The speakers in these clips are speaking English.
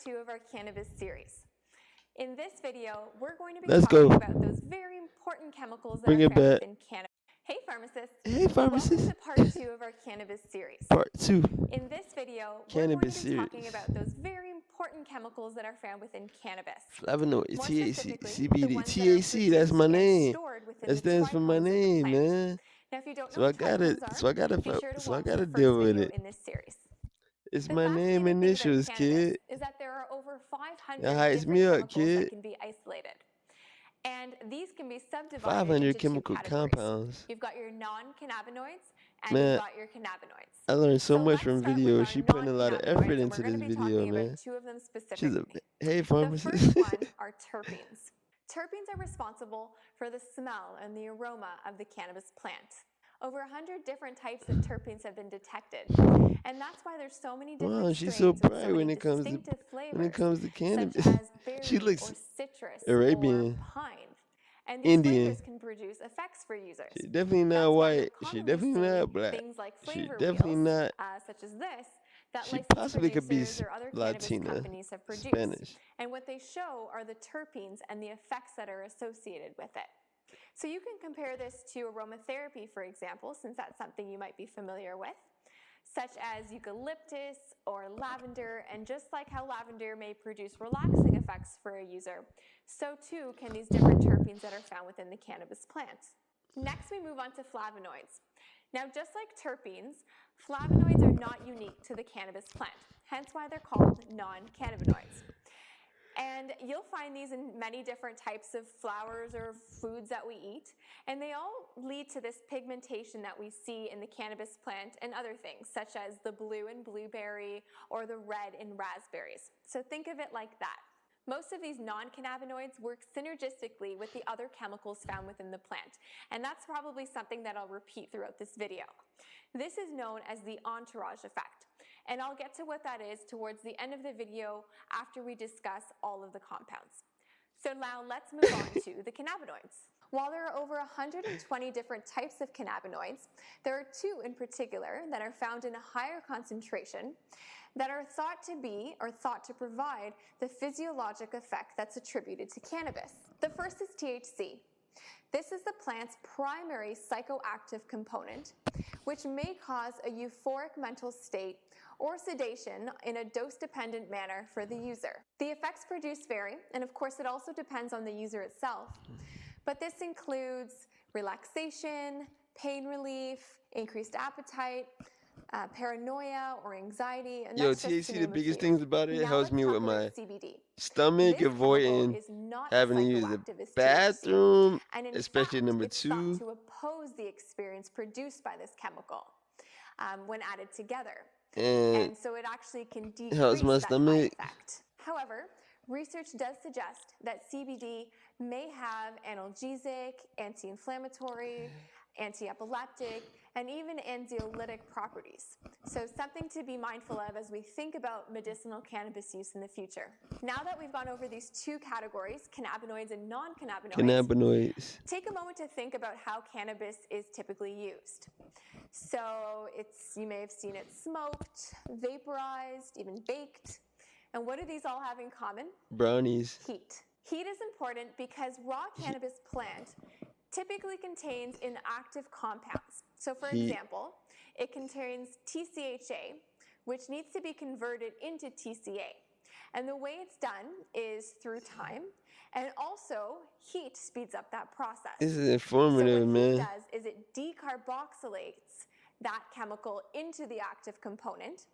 2 of our cannabis series. In this video, we're going to be Let's talking go. about those very important chemicals that Bring are it found back. within cannabis. Hey pharmacists! Hey pharmacist. Welcome to part 2 of our cannabis series. Part 2. In this video, Cannabis we're going to be talking series. about those very important chemicals that are found within cannabis. Flavonoid, More THC, specifically, the CBD, ones that are THC. That's my produced and name. stored within That the stands for my trichomes of the name, plant. man. Now, if you don't know So I what gotta, trichomes are, so I gotta, be sure to so I watch gotta the deal first with video it. in this series. It's The my name fascinating thing about initials, cannabis kid. is that there are over 500 That hypes different me up, chemicals that kid. can be isolated. And these can be subdivided 500 into 2 chemical categories. compounds. You've got your non-cannabinoids and Man, you've got your cannabinoids. I learned so much let's from start with video. our She putting a lot of effort non-cannabinoids, and into we're going this to be video, talking man. about 2 of them She's specifically. a hey The pharmacist. first one are terpenes. Terpenes are responsible for the smell and the aroma of the cannabis plant. Over 100 different types of terpenes have been detected, and that's why there's so many different Wow, she's strains so with bright so many when it comes distinctive to flavors, cannabis. such as She berry looks or citrus Arabian, or pine. And these Indian. flavors can produce effects for users. She definitely not That's why you'll white. She commonly definitely see not black. things like She flavor definitely wheels, not. such as this, that She licensed possibly could be producers or other cannabis Latina, companies have produced. Spanish. And what they show are the terpenes and the effects that are associated with it. So you can compare this to aromatherapy, for example, since that's something you might be familiar with, such as eucalyptus or lavender. And just like how lavender may produce relaxing effects for a user, so too can these different terpenes that are found within the cannabis plant. Next, we move on to flavonoids. Now, just like terpenes, flavonoids are not unique to the cannabis plant, hence why they're called non-cannabinoids. And you'll find these in many different types of flowers or foods that we eat, and they all lead to this pigmentation that we see in the cannabis plant and other things, such as the blue in blueberry or the red in raspberries. So think of it like that. Most of these non-cannabinoids work synergistically with the other chemicals found within the plant, and that's probably something that I'll repeat throughout this video. This is known as the entourage effect, and I'll get to what that is towards the end of the video after we discuss all of the compounds. So now let's move on to the cannabinoids. While there are over 120 different types of cannabinoids, there are 2 in particular that are found in a higher concentration that are thought to be or thought to provide the physiologic effect that's attributed to cannabis. The first is THC. This is the plant's primary psychoactive component, which may cause a euphoric mental state or sedation in a dose-dependent manner for the user. The effects produced vary, and of course it also depends on the user itself, but this includes relaxation, pain relief, increased appetite, paranoia or anxiety, and Yo, that's just to THC, the name a biggest few. things about it Now helps let's me talk with about my CBD. stomach, This chemical avoiding is not as having to use the psychoactive as THC, bathroom, and in especially fact, number it's thought 2. to oppose the experience produced by this chemical when added together. And And so it actually can it helps decrease my that high stomach. effect. However, research does suggest that CBD may have analgesic, anti-inflammatory, anti-epileptic, and even anxiolytic properties. So something to be mindful of as we think about medicinal cannabis use in the future. Now that we've gone over these 2 categories, cannabinoids and non-cannabinoids, take a moment to think about how cannabis is typically used. So you may have seen it smoked, vaporized, even baked. And what do these all have in common? Brownies. Heat. Heat is important because raw cannabis plant typically contains inactive compounds. So for example, it contains TCHA, which needs to be converted into TCA. And the way it's done is through time, and also heat speeds up that process. This is informative, so what man. heat does is it decarboxylates that chemical into the active component,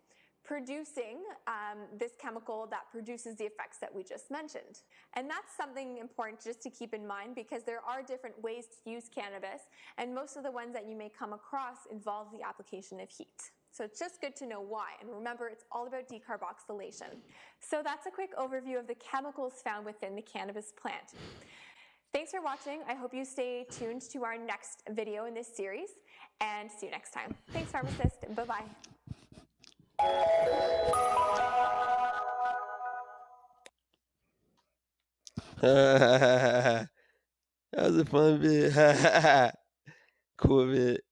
producing this chemical that produces the effects that we just mentioned. And that's something important just to keep in mind, because there are different ways to use cannabis, and most of the ones that you may come across involve the application of heat. So it's just good to know why. And remember, it's all about decarboxylation. So that's a quick overview of the chemicals found within the cannabis plant. Thanks for watching. I hope you stay tuned to our next video in this series, and see you next time. Thanks, pharmacist. Bye-bye. That was a fun bit. Cool bit.